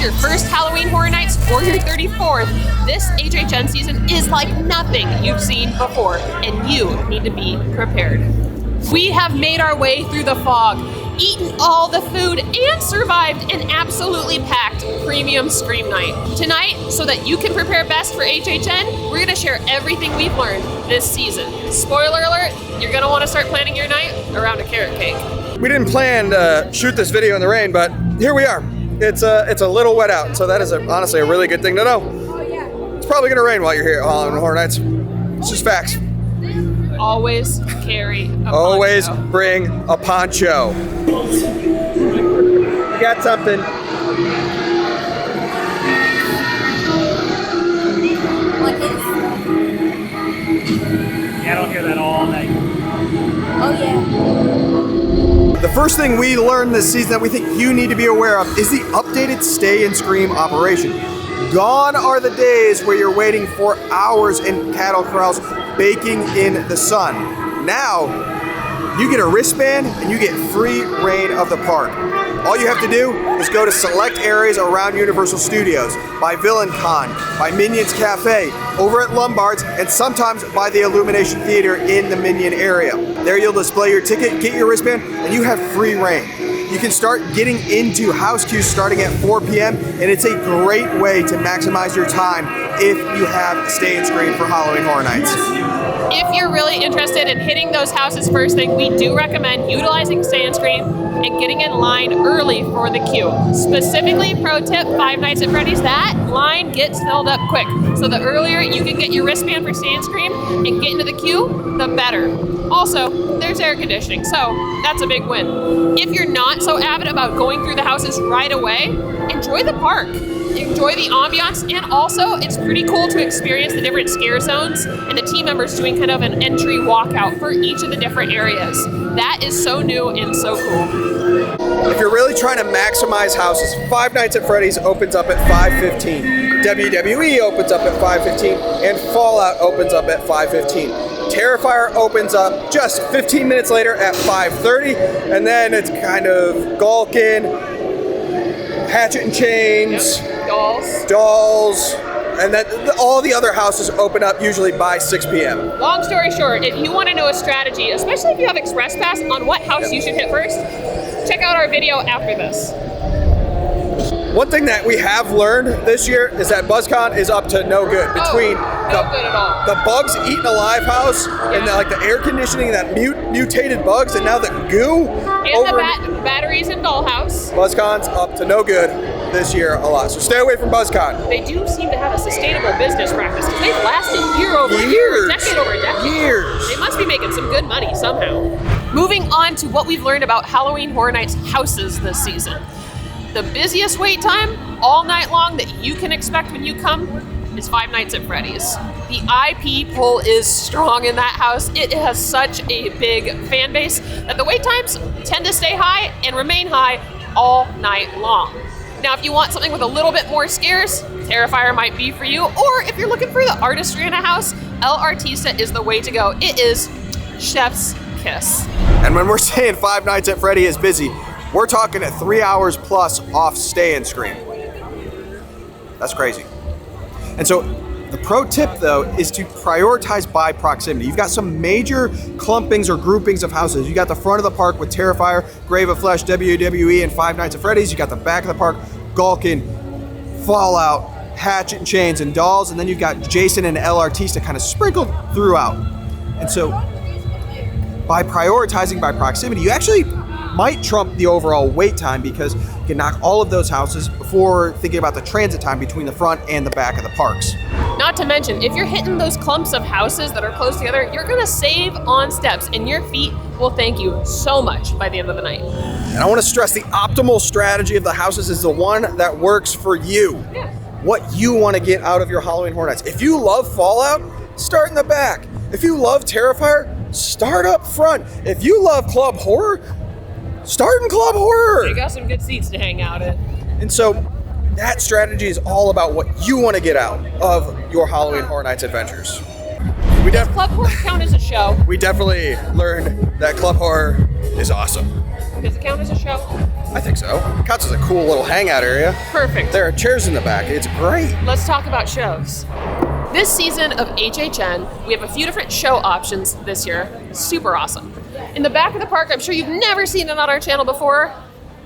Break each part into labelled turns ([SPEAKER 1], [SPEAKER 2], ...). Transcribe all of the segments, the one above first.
[SPEAKER 1] your first Halloween Horror Nights or your 34th, this HHN season is like nothing you've seen before, and you need to be prepared. We have made our way through the fog, eaten all the food, and survived an absolutely packed premium Scream Night. Tonight, so that you can prepare best for HHN, we're gonna share everything we've learned this season. Spoiler alert, you're gonna wanna start planning your night around a carrot cake.
[SPEAKER 2] We didn't plan to shoot this video in the rain, but here we are. It's a little wet out, so that is honestly a really good thing to know. It's probably gonna rain while you're here at Halloween Horror Nights. It's just facts.
[SPEAKER 1] Always carry a
[SPEAKER 2] Always
[SPEAKER 1] poncho.
[SPEAKER 2] bring a poncho. You got something.
[SPEAKER 3] What is?
[SPEAKER 4] Yeah, I don't hear that all night.
[SPEAKER 3] Oh yeah.
[SPEAKER 2] The first thing we learned this season that we think you need to be aware of is the updated Stay and Scream operation. Gone are the days where you're waiting for hours in cattle corrals baking in the sun. Now, you get a wristband and you get free reign of the park. All you have to do is go to select areas around Universal Studios, by Villain Con, by Minions Cafe, over at Lombard's, and sometimes by the Illumination Theater in the Minion area. There you'll display your ticket, get your wristband, and you have free reign. You can start getting into house queues starting at 4 p.m. and it's a great way to maximize your time if you have Stay and Scream for Halloween Horror Nights.
[SPEAKER 1] If you're really interested in hitting those houses first thing, we do recommend utilizing Stay and Scream and getting in line early for the queue. Specifically, pro tip, Five Nights at Freddy's, that line gets filled up quick. So the earlier you can get your wristband for Stay and Scream and get into the queue, the better. Also, there's air conditioning, so that's a big win. If you're not so avid about going through the houses right away, enjoy the park. Enjoy the ambiance, and also it's pretty cool to experience the different scare zones and the team members doing kind of an entry walkout for each of the different areas. That is so new and so cool.
[SPEAKER 2] If you're really trying to maximize houses, Five Nights at Freddy's opens up at 5:15. WWE opens up at 5:15, and Fallout opens up at 5:15. Terrifier opens up just 15 minutes later at 5:30, and then it's kind of Gulkin, Hatchet and Chains, Dolls, and then all the other houses open up usually by 6 p.m.
[SPEAKER 1] Long story short, if you want to know a strategy, especially if you have Express Pass, on what house you should hit first, check out our video after this.
[SPEAKER 2] One thing that we have learned this year is that BuzzCon is up to no good. Between
[SPEAKER 1] no good at all.
[SPEAKER 2] the bugs eating a live house and the air conditioning, that mutated bugs, and now the goo.
[SPEAKER 1] And the batteries in Dollhouse.
[SPEAKER 2] BuzzCon's up to no good this year a lot. So stay away from BuzzCon.
[SPEAKER 1] They do seem to have a sustainable business practice because they've lasted year over year, decade over decade.
[SPEAKER 2] Years.
[SPEAKER 1] They must be making some good money somehow. Moving on to what we've learned about Halloween Horror Nights houses this season. The busiest wait time all night long that you can expect when you come is Five Nights at Freddy's. The IP pull is strong in that house. It has such a big fan base that the wait times tend to stay high and remain high all night long. Now, if you want something with a little bit more scares, Terrifier might be for you, or if you're looking for the artistry in a house, El Artista is the way to go. It is chef's kiss.
[SPEAKER 2] And when we're saying Five Nights at Freddy is busy, we're talking at 3 hours plus off Stay and Scream. That's crazy. And so the pro tip, though, is to prioritize by proximity. You've got some major clumpings or groupings of houses. You got the front of the park with Terrifier, Grave of Flesh, WWE, and Five Nights at Freddy's. You got the back of the park, Gulkin, Fallout, Hatchet and Chains, and Dolls. And then you've got Jason and El Artista kind of sprinkled throughout. And so by prioritizing by proximity, you actually might trump the overall wait time because you can knock all of those houses before thinking about the transit time between the front and the back of the parks.
[SPEAKER 1] Not to mention, if you're hitting those clumps of houses that are close together, you're gonna save on steps and your feet will thank you so much by the end of the night.
[SPEAKER 2] And I want to stress the optimal strategy of the houses is the one that works for you.
[SPEAKER 1] Yeah.
[SPEAKER 2] What you want to get out of your Halloween Horror Nights. If you love Fallout, start in the back. If you love Terrifier, start up front. If you love Club Horror, start in Club Horror.
[SPEAKER 1] They got some good seats to hang out at.
[SPEAKER 2] And so that strategy is all about what you want to get out of your Halloween Horror Nights adventures.
[SPEAKER 1] Does Club Horror count as a show?
[SPEAKER 2] We definitely learned that Club Horror is awesome.
[SPEAKER 1] Does it count as a show?
[SPEAKER 2] I think so. It counts as a cool little hangout area.
[SPEAKER 1] Perfect.
[SPEAKER 2] There are chairs in the back. It's great.
[SPEAKER 1] Let's talk about shows. This season of HHN, we have a few different show options this year. Super awesome. In the back of the park, I'm sure you've never seen it on our channel before.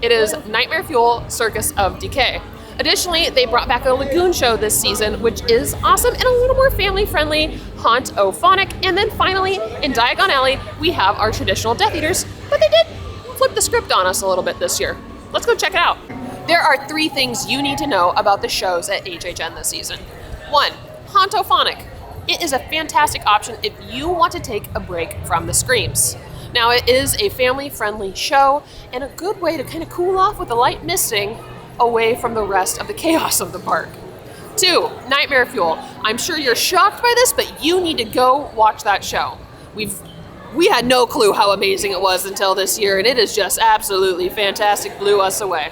[SPEAKER 1] It is Nightmare Fuel Circus of Decay. Additionally, they brought back a lagoon show this season, which is awesome and a little more family-friendly, Haunt-O-Phonic. And then finally, in Diagon Alley, we have our traditional Death Eaters, but they did flip the script on us a little bit this year. Let's go check it out. There are 3 things you need to know about the shows at HHN this season. 1, Haunt-O-Phonic. It is a fantastic option if you want to take a break from the screams. Now, it is a family-friendly show and a good way to kind of cool off with a light misting away from the rest of the chaos of the park. 2, Nightmare Fuel. I'm sure you're shocked by this, but you need to go watch that show. We had no clue how amazing it was until this year, and it is just absolutely fantastic. Blew us away.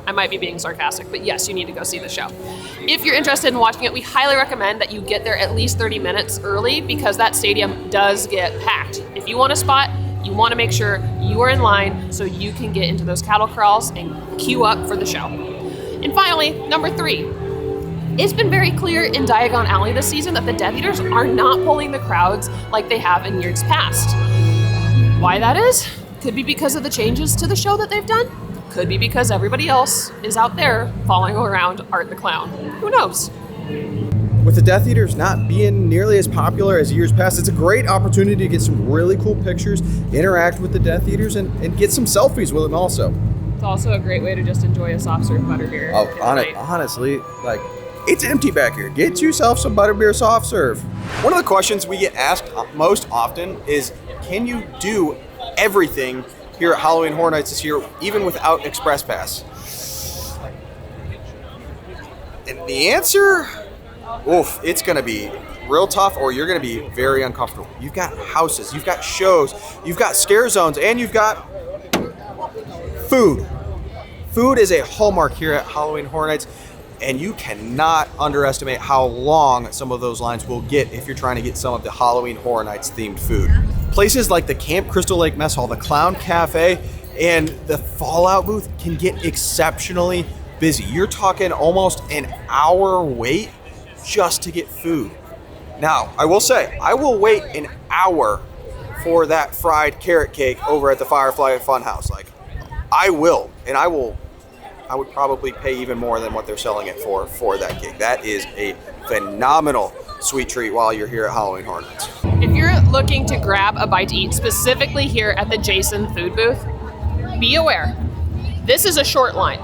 [SPEAKER 1] I might be being sarcastic, but yes, you need to go see the show. If you're interested in watching it, we highly recommend that you get there at least 30 minutes early because that stadium does get packed. If you want a spot, you want to make sure you are in line so you can get into those cattle corrals and queue up for the show. And finally, number 3. It's been very clear in Diagon Alley this season that the Death Eaters are not pulling the crowds like they have in years past. Why that is? Could be because of the changes to the show that they've done. Could be because everybody else is out there following around Art the Clown. Who knows?
[SPEAKER 2] With the Death Eaters not being nearly as popular as years past, it's a great opportunity to get some really cool pictures, interact with the Death Eaters, and get some selfies with them also.
[SPEAKER 1] It's also a great way to just enjoy a soft serve butterbeer.
[SPEAKER 2] Oh, honestly, like, it's empty back here. Get yourself some butterbeer soft serve. One of the questions we get asked most often is, can you do everything here at Halloween Horror Nights this year, even without Express Pass? And the answer, oof, it's gonna be real tough, or you're gonna be very uncomfortable. You've got houses, you've got shows, you've got scare zones, and you've got food. Food is a hallmark here at Halloween Horror Nights, and you cannot underestimate how long some of those lines will get if you're trying to get some of the Halloween Horror Nights themed food. Places like the Camp Crystal Lake Mess Hall, the Clown Cafe, and the Fallout booth can get exceptionally busy. You're talking almost an hour wait just to get food. Now, I will say, I will wait an hour for that fried carrot cake over at the Firefly Funhouse. Like, I will, and I would probably pay even more than what they're selling it for that cake. That is a phenomenal sweet treat while you're here at Halloween Horror Nights.
[SPEAKER 1] If you're looking to grab a bite to eat, specifically here at the Jason food booth, be aware, this is a short line.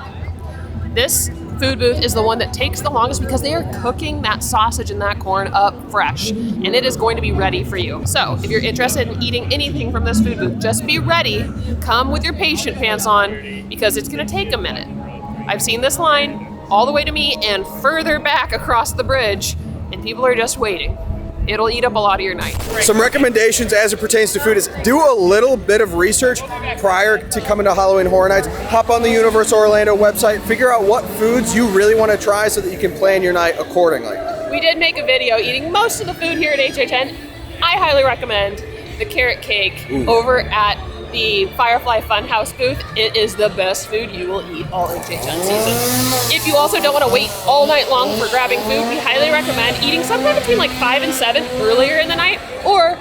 [SPEAKER 1] This food booth is the one that takes the longest because they are cooking that sausage and that corn up fresh, and it is going to be ready for you. So if you're interested in eating anything from this food booth, just be ready. Come with your patient pants on because it's going to take a minute. I've seen this line all the way to me and further back across the bridge, and people are just waiting. It'll eat up a lot of your night.
[SPEAKER 2] Some recommendations as it pertains to food is do a little bit of research prior to coming to Halloween Horror Nights. Hop on the Universal Orlando website, figure out what foods you really want to try so that you can plan your night accordingly.
[SPEAKER 1] We did make a video eating most of the food here at HHN. I highly recommend the carrot cake over at the Firefly Funhouse booth. It is the best food you will eat all HHN season. If you also don't want to wait all night long for grabbing food, we highly recommend eating sometime between like 5 and 7 earlier in the night, or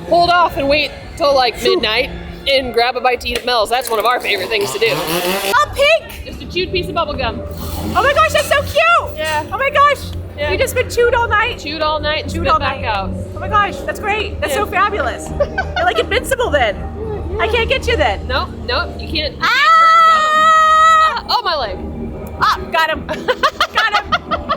[SPEAKER 1] hold off and wait till like midnight and grab a bite to eat at Mel's. That's one of our favorite things to do.
[SPEAKER 3] A pig!
[SPEAKER 1] Just a chewed piece of bubble gum.
[SPEAKER 3] Oh my gosh, that's so cute!
[SPEAKER 1] Yeah.
[SPEAKER 3] Oh my gosh!
[SPEAKER 1] Yeah.
[SPEAKER 3] You just been chewed all night?
[SPEAKER 1] Chewed all night and
[SPEAKER 3] Chewed
[SPEAKER 1] spit
[SPEAKER 3] all
[SPEAKER 1] back
[SPEAKER 3] night.
[SPEAKER 1] out.
[SPEAKER 3] Oh my gosh, that's great. That's
[SPEAKER 1] Yeah.
[SPEAKER 3] so fabulous. You're like invincible then. I can't get you then.
[SPEAKER 1] Nope, you can't.
[SPEAKER 3] Ah!
[SPEAKER 1] Oh, my leg.
[SPEAKER 3] Ah, got him. Got him.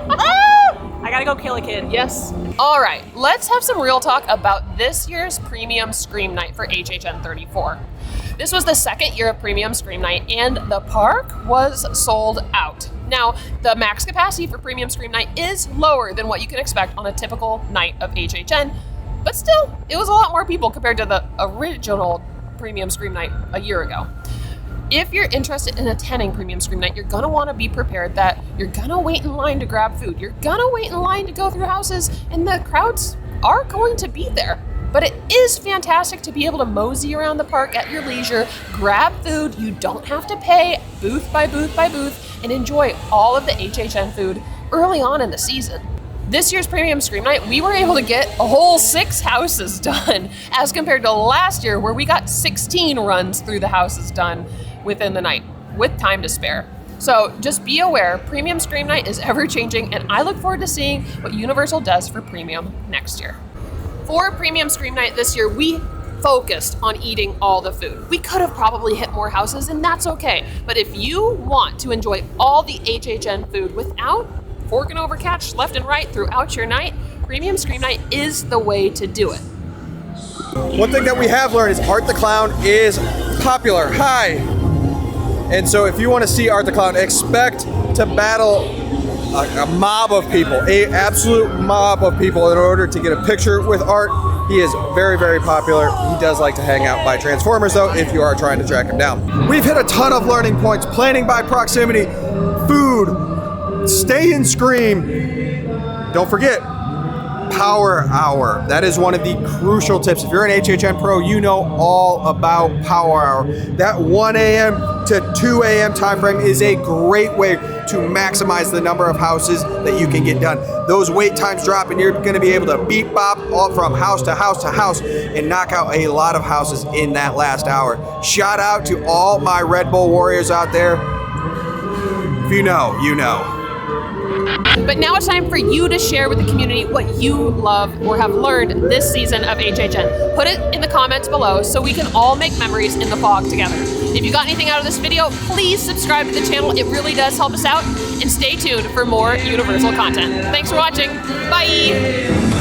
[SPEAKER 3] Ah! I gotta go kill a kid.
[SPEAKER 1] Yes. All right, let's have some real talk about this year's Premium Scream Night for HHN 34. This was the second year of Premium Scream Night, and the park was sold out. Now, the max capacity for Premium Scream Night is lower than what you can expect on a typical night of HHN, but still, it was a lot more people compared to the original Premium Scream Night a year ago. If you're interested in attending Premium Scream Night, you're gonna wanna be prepared that you're gonna wait in line to grab food. You're gonna wait in line to go through houses, and the crowds are going to be there. But it is fantastic to be able to mosey around the park at your leisure, grab food, you don't have to pay, booth by booth by booth, and enjoy all of the HHN food early on in the season. This year's Premium Scream Night, we were able to get a whole 6 houses done, as compared to last year where we got 16 runs through the houses done within the night, with time to spare. So just be aware, Premium Scream Night is ever changing, and I look forward to seeing what Universal does for Premium next year. For Premium Scream Night this year, we focused on eating all the food. We could have probably hit more houses, and that's okay. But if you want to enjoy all the HHN food without forking over cash left and right throughout your night, Premium Scream Night is the way to do it.
[SPEAKER 2] One thing that we have learned is Art the Clown is popular. Hi! And so if you want to see Art the Clown, expect to battle a mob of people, an absolute mob of people in order to get a picture with Art. He is very, very popular. He does like to hang out by Transformers though, if you are trying to track him down. We've hit a ton of learning points, planning by proximity, food, stay and scream. Don't forget, Power Hour. That is one of the crucial tips. If you're an HHN Pro, you know all about Power Hour. That 1 a.m. to 2 a.m. time frame is a great way to maximize the number of houses that you can get done. Those wait times drop and you're gonna be able to beep bop all from house to house to house and knock out a lot of houses in that last hour. Shout out to all my Red Bull Warriors out there. If you know, you know.
[SPEAKER 1] But now it's time for you to share with the community what you love or have learned this season of HHN. Put it in the comments below so we can all make memories in the fog together. If you got anything out of this video, please subscribe to the channel. It really does help us out. And stay tuned for more Universal content. Thanks for watching. Bye!